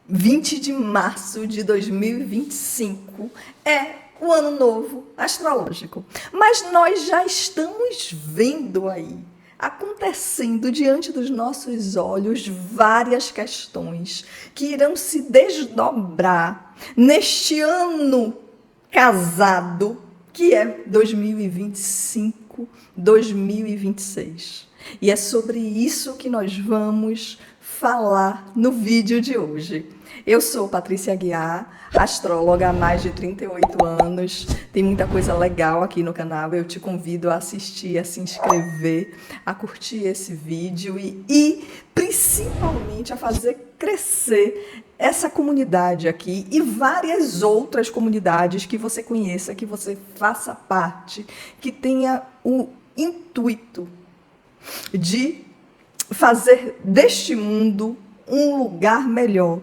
20 de março de 2025 é o ano novo astrológico. Mas nós já estamos vendo aí, acontecendo diante dos nossos olhos, várias questões que irão se desdobrar neste ano casado, que é 2025, 2026. E é sobre isso que nós vamos falar no vídeo de hoje. Eu sou Patrícia Aguiar, astróloga há mais de 38 anos. Tem muita coisa legal aqui no canal. Eu te convido a assistir, a se inscrever, a curtir esse vídeo e principalmente a fazer crescer essa comunidade aqui e várias outras comunidades que você conheça, que você faça parte, que tenha o intuito de fazer deste mundo um lugar melhor,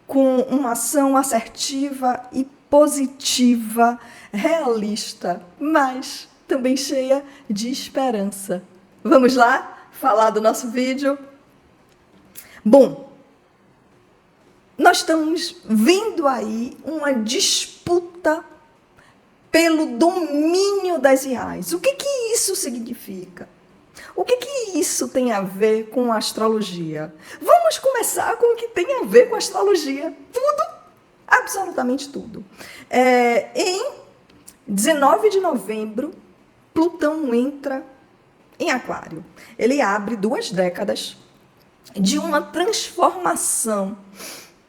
com uma ação assertiva e positiva, realista, mas também cheia de esperança. Vamos lá falar do nosso vídeo? Bom, nós estamos vendo aí uma disputa pelo domínio das IAs. O que isso significa? O que isso tem a ver com a astrologia? Vamos começar com o que tem a ver com a astrologia. Tudo, absolutamente tudo. Em 19 de novembro, Plutão entra em Aquário. Ele abre 2 décadas de uma transformação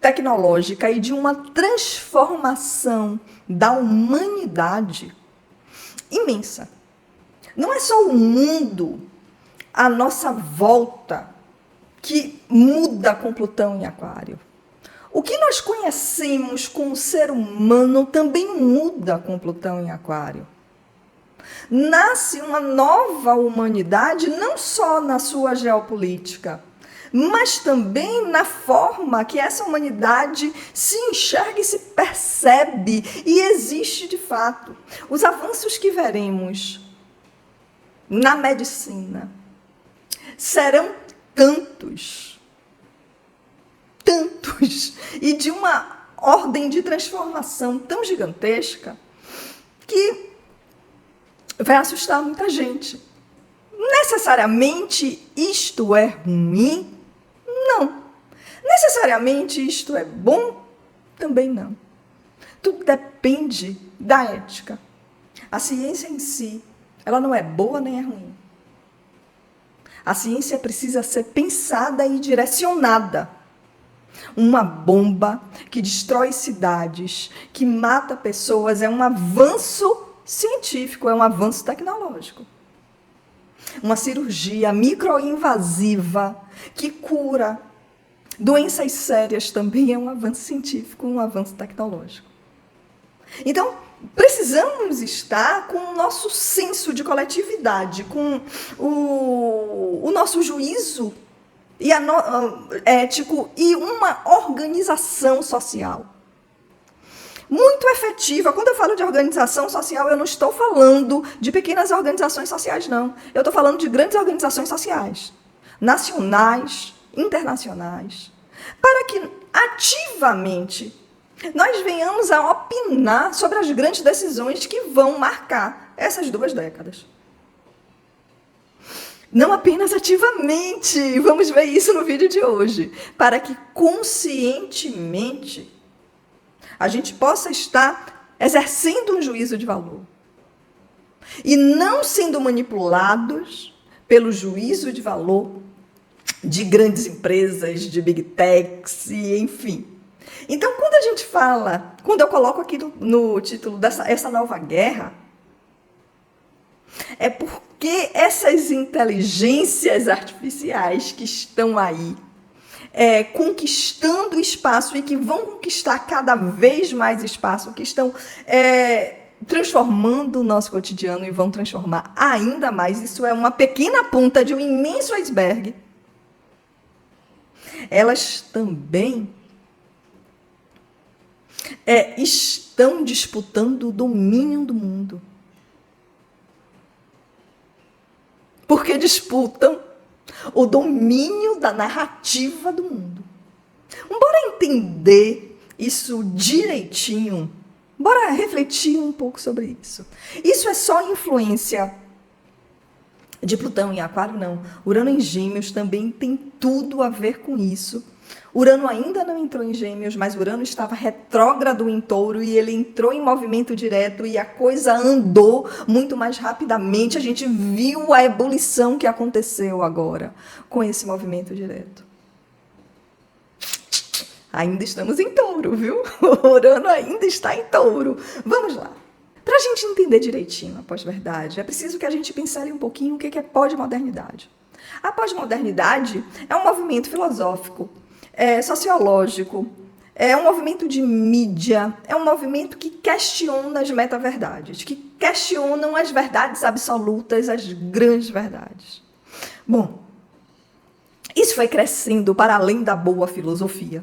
tecnológica e de uma transformação da humanidade imensa. Não é só o mundo à nossa volta que muda com Plutão em Aquário. O que nós conhecemos com o ser humano também muda com Plutão em Aquário. Nasce uma nova humanidade, não só na sua geopolítica, mas também na forma que essa humanidade se enxerga e se percebe e existe de fato. Os avanços que veremos na medicina serão tantos, e de uma ordem de transformação tão gigantesca que vai assustar muita gente. Necessariamente isto é ruim? Não. Necessariamente isto é bom? Também não. Tudo depende da ética. A ciência em si, ela não é boa nem é ruim. A ciência precisa ser pensada e direcionada. Uma bomba que destrói cidades, que mata pessoas, é um avanço científico, é um avanço tecnológico. Uma cirurgia microinvasiva que cura doenças sérias também é um avanço científico, um avanço tecnológico. Então, precisamos estar com o nosso senso de coletividade, com o nosso juízo ético e uma organização social muito efetiva. Quando eu falo de organização social, eu não estou falando de pequenas organizações sociais, não. Eu estou falando de grandes organizações sociais, nacionais, internacionais, para que ativamente nós venhamos a opinar sobre as grandes decisões que vão marcar essas 2 décadas. Não apenas ativamente, vamos ver isso no vídeo de hoje, para que conscientemente a gente possa estar exercendo um juízo de valor e não sendo manipulados pelo juízo de valor de grandes empresas, de big techs e enfim. Então, quando eu coloco aqui no título essa nova guerra, é porque essas inteligências artificiais que estão aí conquistando espaço e que vão conquistar cada vez mais espaço, que estão transformando o nosso cotidiano e vão transformar ainda mais. Isso é uma pequena ponta de um imenso iceberg. Elas também estão disputando o domínio do mundo. Porque disputam o domínio da narrativa do mundo. Bora entender isso direitinho. Bora refletir um pouco sobre isso. Isso é só influência de Plutão em Aquário? Não. Urano em Gêmeos também tem tudo a ver com isso. Urano ainda não entrou em Gêmeos, mas Urano estava retrógrado em Touro e ele entrou em movimento direto e a coisa andou muito mais rapidamente. A gente viu a ebulição que aconteceu agora com esse movimento direto. Ainda estamos em Touro, viu? O Urano ainda está em Touro. Vamos lá. Para a gente entender direitinho a pós-verdade, é preciso que a gente pense um pouquinho o que é pós-modernidade. A pós-modernidade é um movimento filosófico, sociológico, é um movimento de mídia, é um movimento que questiona as meta-verdades, que questionam as verdades absolutas, as grandes verdades. Bom, isso foi crescendo para além da boa filosofia.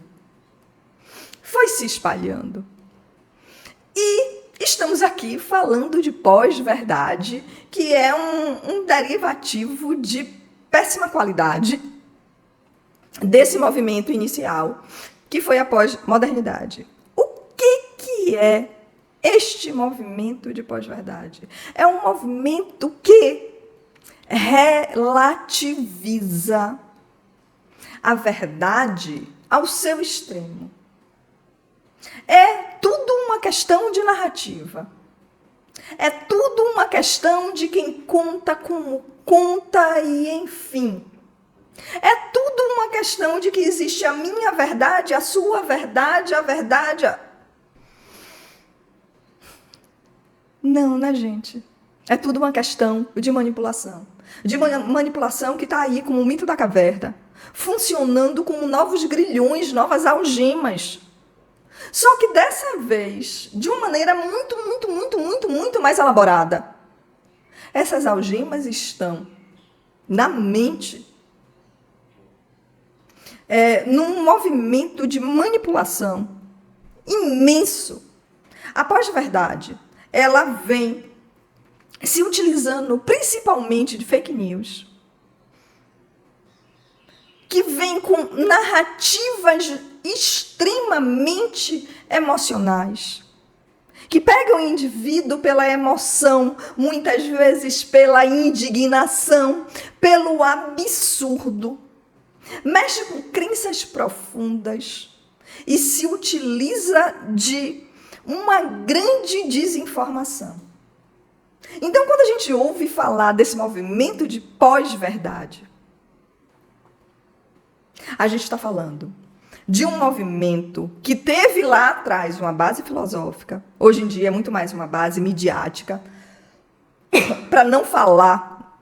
Foi se espalhando. E estamos aqui falando de pós-verdade, que é um derivativo de péssima qualidade desse movimento inicial, que foi a pós-modernidade. O que é este movimento de pós-verdade? É um movimento que relativiza a verdade ao seu extremo. É tudo uma questão de narrativa. É tudo uma questão de quem conta, como conta e enfim. É tudo uma questão de que existe a minha verdade, a sua verdade, a verdade. Não, né, gente? É tudo uma questão de manipulação. De manipulação que está aí como o mito da caverna, funcionando como novos grilhões, novas algemas. Só que dessa vez, de uma maneira muito mais elaborada. Essas algemas estão na mente, num movimento de manipulação imenso. A pós-verdade, ela vem se utilizando principalmente de fake news, que vem com narrativas extremamente emocionais, que pegam o indivíduo pela emoção, muitas vezes pela indignação, pelo absurdo, mexe com crenças profundas e se utiliza de uma grande desinformação. Então, quando a gente ouve falar desse movimento de pós-verdade, a gente está falando de um movimento que teve lá atrás uma base filosófica, hoje em dia é muito mais uma base midiática, para não falar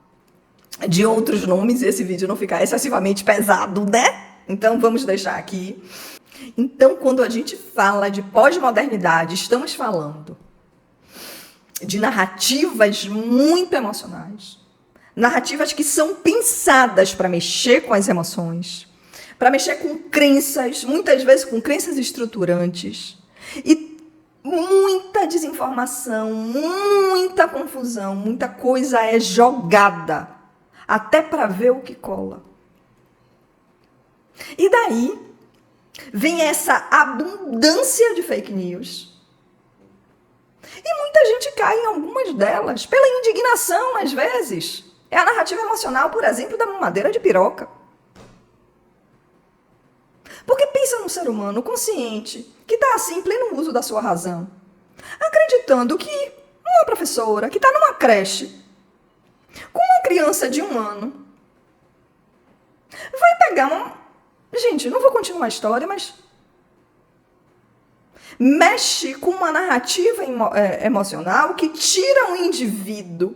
de outros nomes e esse vídeo não ficar excessivamente pesado, né? Então vamos deixar aqui. Então, quando a gente fala de pós-modernidade, estamos falando de narrativas muito emocionais, narrativas que são pensadas para mexer com as emoções, para mexer com crenças, muitas vezes com crenças estruturantes, e muita desinformação, muita confusão, muita coisa é jogada, até para ver o que cola. E daí vem essa abundância de fake news. E muita gente cai em algumas delas, pela indignação, às vezes. É a narrativa emocional, por exemplo, da mamadeira de piroca. Porque pensa num ser humano consciente, que está assim, em pleno uso da sua razão, acreditando que uma professora que está numa creche, com uma criança de 1 ano, vai pegar Gente, não vou continuar a história, mas mexe com uma narrativa emocional que tira o indivíduo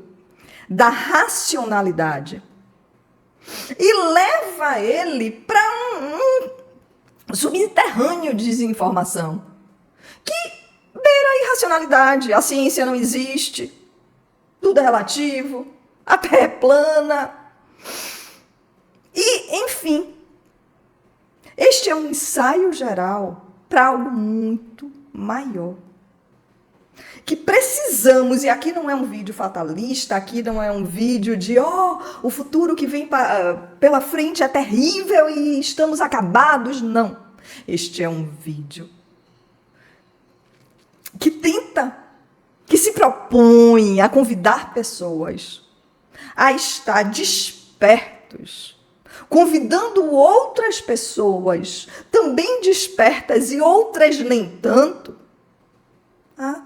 da racionalidade e leva ele para um subterrâneo de desinformação que beira a irracionalidade. A ciência não existe, tudo é relativo, a Terra é plana. E, enfim, este é um ensaio geral para algo muito maior. Que precisamos, e aqui não é um vídeo fatalista, aqui não é um vídeo de, o futuro que vem pela frente é terrível e estamos acabados, não. Este é um vídeo que se propõe a convidar pessoas a estar despertos, convidando outras pessoas também despertas e outras nem tanto, a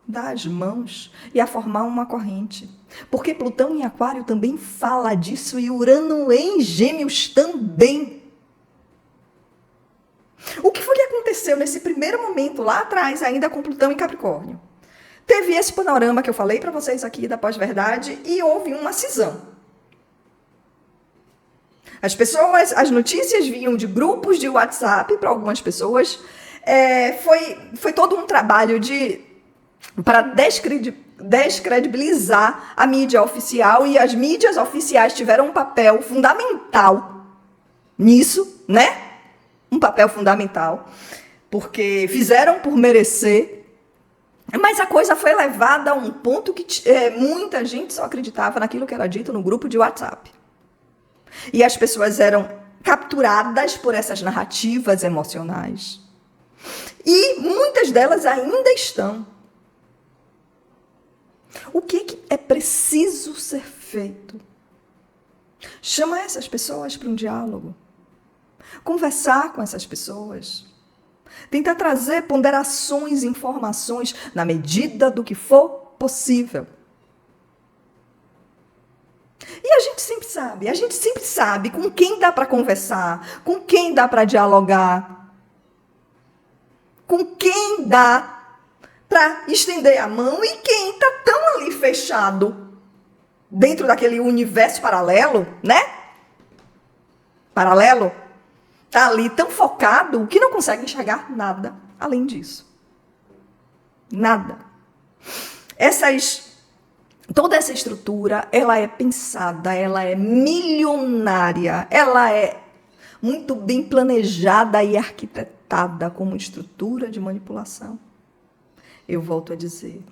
dar as mãos e a formar uma corrente. Porque Plutão em Aquário também fala disso e Urano em Gêmeos também. O que foi que aconteceu nesse primeiro momento, lá atrás, ainda com Plutão em Capricórnio? Teve esse panorama que eu falei para vocês aqui da pós-verdade e houve uma cisão. As notícias vinham de grupos de WhatsApp para algumas pessoas. Foi todo um trabalho para descredibilizar a mídia oficial, e as mídias oficiais tiveram um papel fundamental nisso, né? Um papel fundamental, porque fizeram por merecer, mas a coisa foi levada a um ponto que muita gente só acreditava naquilo que era dito no grupo de WhatsApp. E as pessoas eram capturadas por essas narrativas emocionais. E muitas delas ainda estão. O que é preciso ser feito? Chama essas pessoas para um diálogo. Conversar com essas pessoas. Tentar trazer ponderações, informações, na medida do que for possível. E a gente sempre sabe com quem dá para conversar, com quem dá para dialogar, com quem dá para estender a mão e quem está tão ali fechado dentro daquele universo paralelo, né? Paralelo. Está ali tão focado que não consegue enxergar nada além disso. Nada. Toda essa estrutura, ela é pensada, ela é milionária, ela é muito bem planejada e arquitetada como estrutura de manipulação. Eu volto a dizer,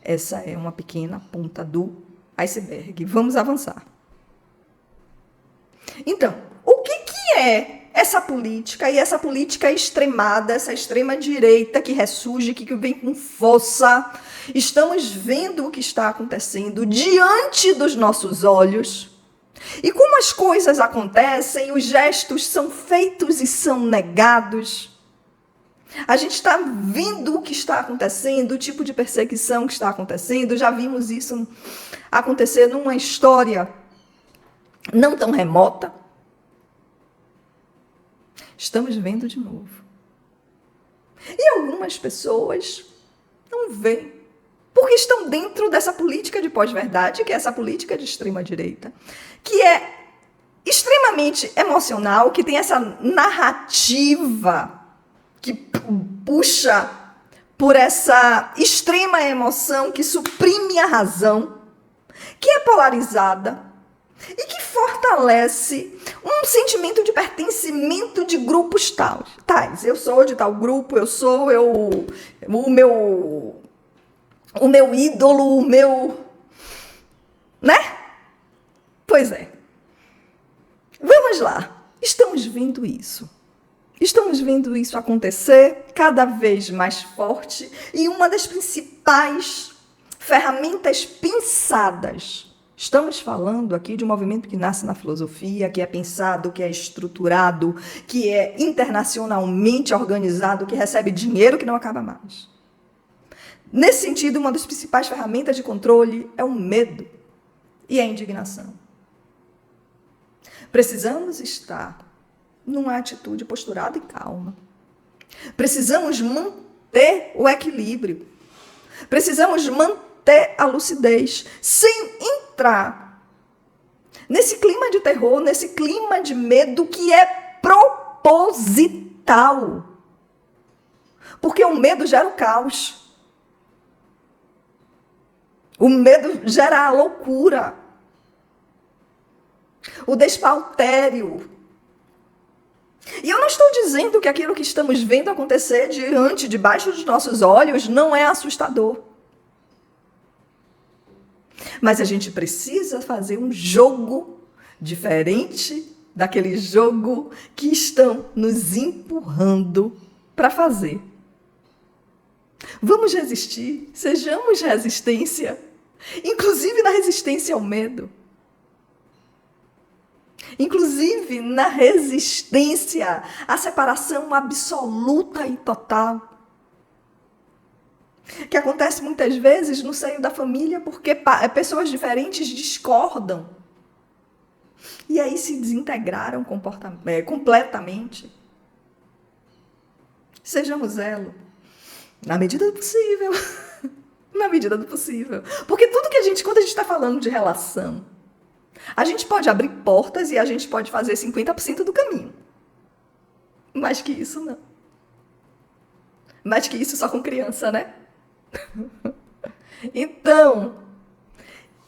essa é uma pequena ponta do iceberg. Vamos avançar. Então, o que é essa política, e essa política extremada, essa extrema-direita que ressurge, que vem com força? Estamos vendo o que está acontecendo diante dos nossos olhos. E como as coisas acontecem, os gestos são feitos e são negados. A gente está vendo o que está acontecendo, o tipo de perseguição que está acontecendo. Já vimos isso acontecer numa história não tão remota. Estamos vendo de novo. E algumas pessoas não veem, porque estão dentro dessa política de pós-verdade, que é essa política de extrema-direita, que é extremamente emocional, que tem essa narrativa que puxa por essa extrema emoção, que suprime a razão, que é polarizada, e que fortalece um sentimento de pertencimento de grupos tais. Eu sou de tal grupo, o meu ídolo, né? Pois é. Vamos lá. Estamos vendo isso. Estamos vendo isso acontecer cada vez mais forte, e uma das principais ferramentas pensadas. Estamos falando aqui de um movimento que nasce na filosofia, que é pensado, que é estruturado, que é internacionalmente organizado, que recebe dinheiro que não acaba mais. Nesse sentido, uma das principais ferramentas de controle é o medo e a indignação. Precisamos estar numa atitude posturada e calma. Precisamos manter o equilíbrio. Precisamos manter a lucidez, sem entrar nesse clima de terror, nesse clima de medo que é proposital. Porque o medo gera o caos. O medo gera a loucura. O despautério. E eu não estou dizendo que aquilo que estamos vendo acontecer debaixo dos nossos olhos não é assustador. Mas a gente precisa fazer um jogo diferente daquele jogo que estão nos empurrando para fazer. Vamos resistir, sejamos resistência, inclusive na resistência ao medo. Inclusive na resistência à separação absoluta e total. Que acontece muitas vezes no seio da família porque pessoas diferentes discordam. E aí se desintegraram completamente. Sejamos elo. Na medida do possível. Na medida do possível. Porque tudo que quando a gente está falando de relação, a gente pode abrir portas e a gente pode fazer 50% do caminho. Mais que isso, não. Mais que isso só com criança, né? Então,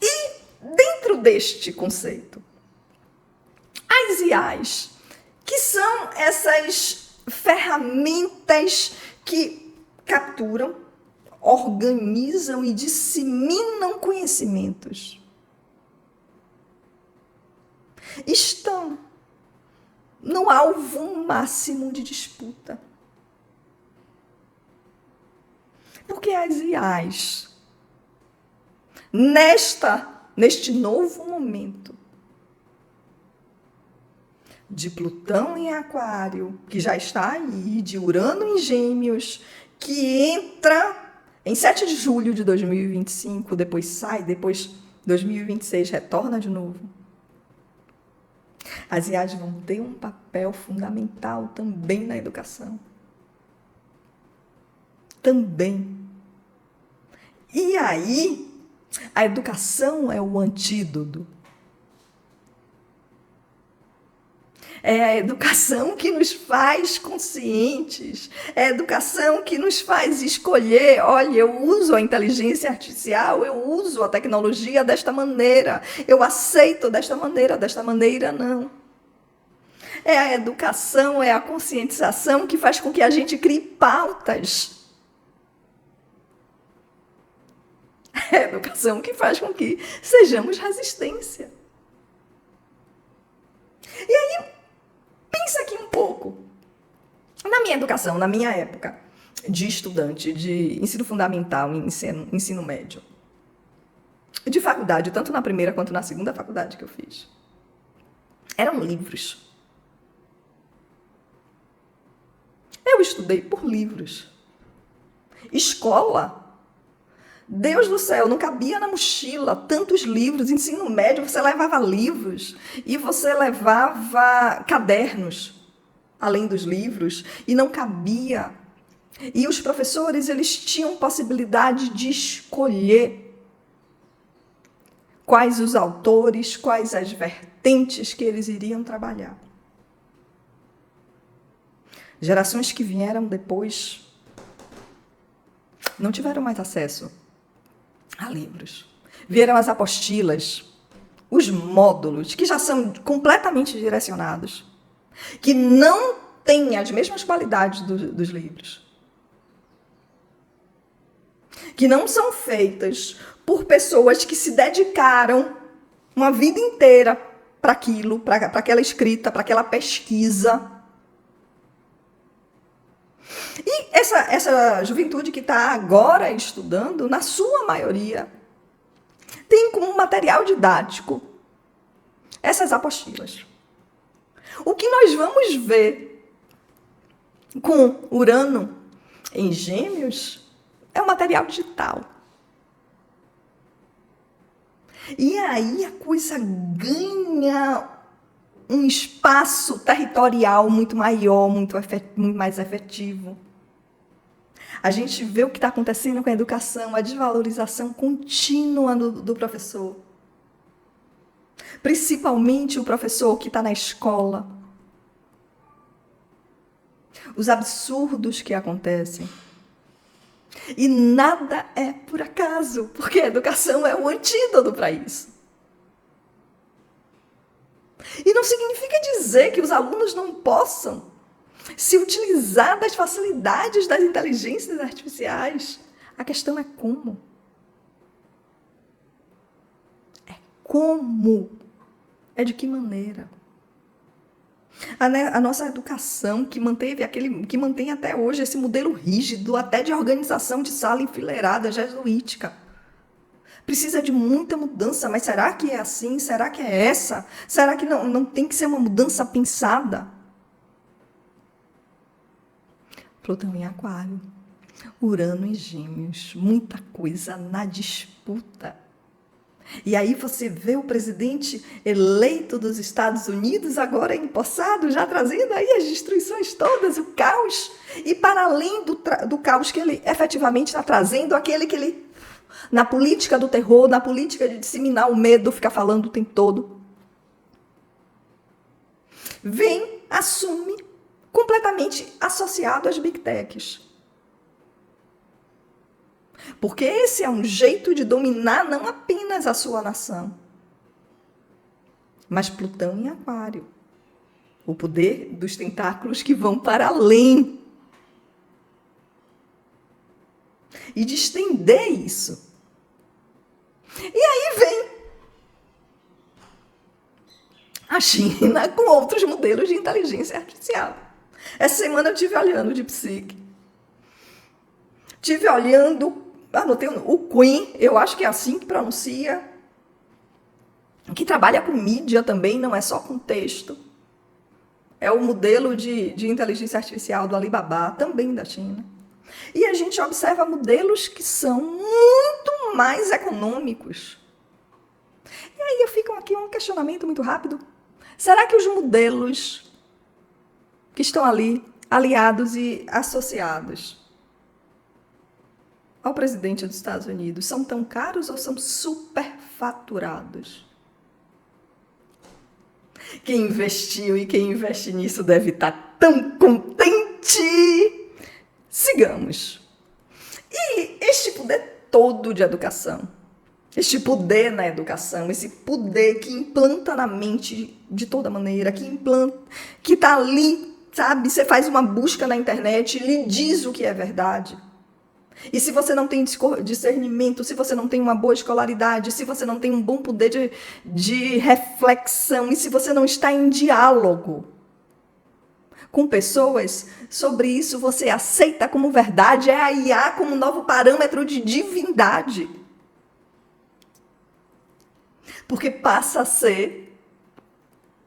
e dentro deste conceito, as IAs, que são essas ferramentas que capturam, organizam e disseminam conhecimentos, estão no alvo máximo de disputa. Porque as IAs, neste novo momento de Plutão em Aquário, que já está aí, de Urano em Gêmeos, que entra em 7 de julho de 2025, depois sai, depois 2026 retorna de novo. As IAs vão ter um papel fundamental também na educação. Também. E aí, a educação é o antídoto. É a educação que nos faz conscientes. É a educação que nos faz escolher. Olha, eu uso a inteligência artificial, eu uso a tecnologia desta maneira. Eu aceito desta maneira não. É a educação, é a conscientização que faz com que a gente crie pautas. É a educação que faz com que sejamos resistência. E aí, pensa aqui um pouco. Na minha educação, na minha época de estudante de ensino fundamental e ensino médio, de faculdade, tanto na primeira quanto na segunda faculdade que eu fiz, eram livros. Eu estudei por livros. Escola, Deus do céu, não cabia na mochila tantos livros. Ensino médio, você levava livros e você levava cadernos, além dos livros, e não cabia. E os professores, eles tinham possibilidade de escolher quais os autores, quais as vertentes que eles iriam trabalhar. Gerações que vieram depois não tiveram mais acesso a livros. Vieram as apostilas, os módulos, que já são completamente direcionados, que não têm as mesmas qualidades dos livros, que não são feitas por pessoas que se dedicaram uma vida inteira para aquilo, para aquela escrita, para aquela pesquisa. E essa juventude que está agora estudando, na sua maioria, tem como material didático essas apostilas. O que nós vamos ver com Urano em Gêmeos é o material digital. E aí a coisa ganha um espaço territorial muito maior, muito mais efetivo. A gente vê o que está acontecendo com a educação, a desvalorização contínua do professor. Principalmente o professor que está na escola. Os absurdos que acontecem. E nada é por acaso, porque a educação é o antídoto para isso. E não significa dizer que os alunos não possam se utilizar das facilidades das inteligências artificiais. A questão é como. É como. É de que maneira. A nossa educação que mantém até hoje esse modelo rígido, até de organização de sala enfileirada jesuítica. Precisa de muita mudança, mas será que é assim? Será que é essa? Será que não tem que ser uma mudança pensada? Plutão em Aquário, Urano em Gêmeos, muita coisa na disputa. E aí você vê o presidente eleito dos Estados Unidos agora empossado, já trazendo aí as destruições todas, o caos. E para além do caos que ele efetivamente está trazendo, aquele que ele, na política do terror, na política de disseminar o medo, fica falando o tempo todo, vem, assume, completamente associado às Big Techs. Porque esse é um jeito de dominar não apenas a sua nação, mas Plutão em Aquário. O poder dos tentáculos que vão para além. E de estender isso. E aí vem a China com outros modelos de inteligência artificial. Essa semana eu estive olhando de psique. Estive olhando, anotei o Queen, eu acho que é assim que pronuncia, que trabalha com mídia também, não é só com texto. É o modelo de inteligência artificial do Alibaba, também da China. E a gente observa modelos que são muito mais econômicos. E aí fica aqui um questionamento muito rápido. Será que os modelos que estão ali, aliados e associados ao presidente dos Estados Unidos, são tão caros ou são superfaturados? Quem investiu e quem investe nisso deve estar tão contente. Sigamos. E este poder todo de educação, este poder na educação, esse poder que implanta na mente de toda maneira, que está ali, sabe? Você faz uma busca na internet, lhe diz o que é verdade. E se você não tem discernimento, se você não tem uma boa escolaridade, se você não tem um bom poder de reflexão, e se você não está em diálogo com pessoas sobre isso, você aceita como verdade, é a IA como novo parâmetro de divindade. Porque passa a ser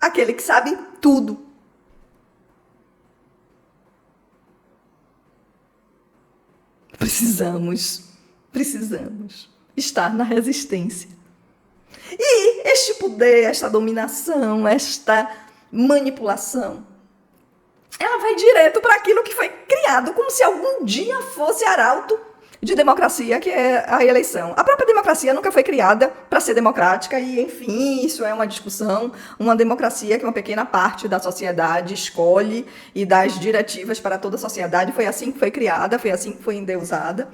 aquele que sabe tudo. Precisamos estar na resistência. E este poder, esta dominação, esta manipulação, ela vai direto para aquilo que foi criado, como se algum dia fosse arauto de democracia, que é a eleição. A própria democracia nunca foi criada para ser democrática e, enfim, isso é uma discussão. Uma democracia que uma pequena parte da sociedade escolhe e dá as diretivas para toda a sociedade. Foi assim que foi criada, foi assim que foi endeusada.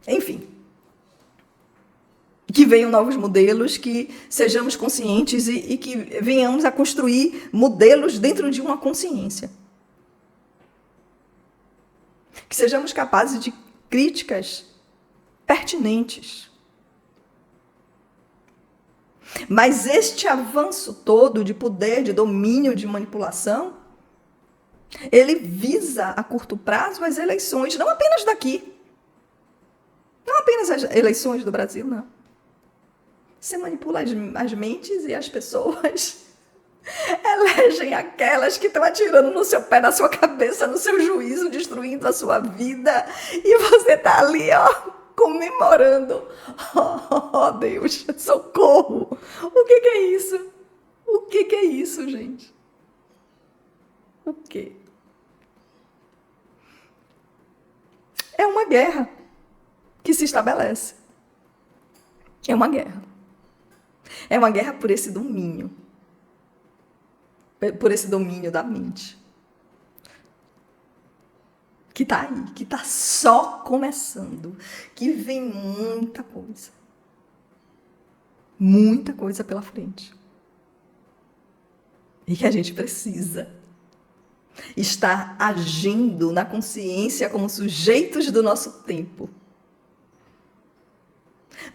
Enfim. Que venham novos modelos, que sejamos conscientes e que venhamos a construir modelos dentro de uma consciência. Que sejamos capazes de críticas pertinentes. Mas este avanço todo de poder, de domínio, de manipulação, ele visa a curto prazo as eleições, não apenas daqui. Não apenas as eleições do Brasil, não. Você manipula as mentes e as pessoas elegem aquelas que estão atirando no seu pé, na sua cabeça, no seu juízo, destruindo a sua vida. E você está ali, ó, comemorando. Oh, Deus, socorro! O que é isso? O que é isso, gente? O quê? É uma guerra que se estabelece. É uma guerra. É uma guerra por esse domínio. Por esse domínio da mente. Que está aí, que está só começando. Que vem muita coisa. Muita coisa pela frente. E que a gente precisa estar agindo na consciência como sujeitos do nosso tempo.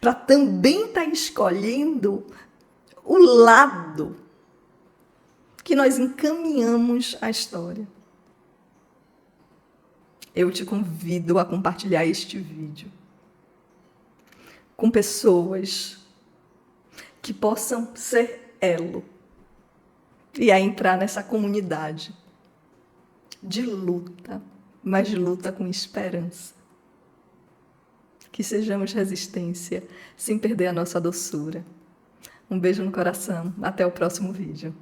Para também estar escolhendo o lado que nós encaminhamos a história. Eu te convido a compartilhar este vídeo com pessoas que possam ser elo e a entrar nessa comunidade de luta, mas de luta com esperança. Que sejamos resistência sem perder a nossa doçura. Um beijo no coração. Até o próximo vídeo.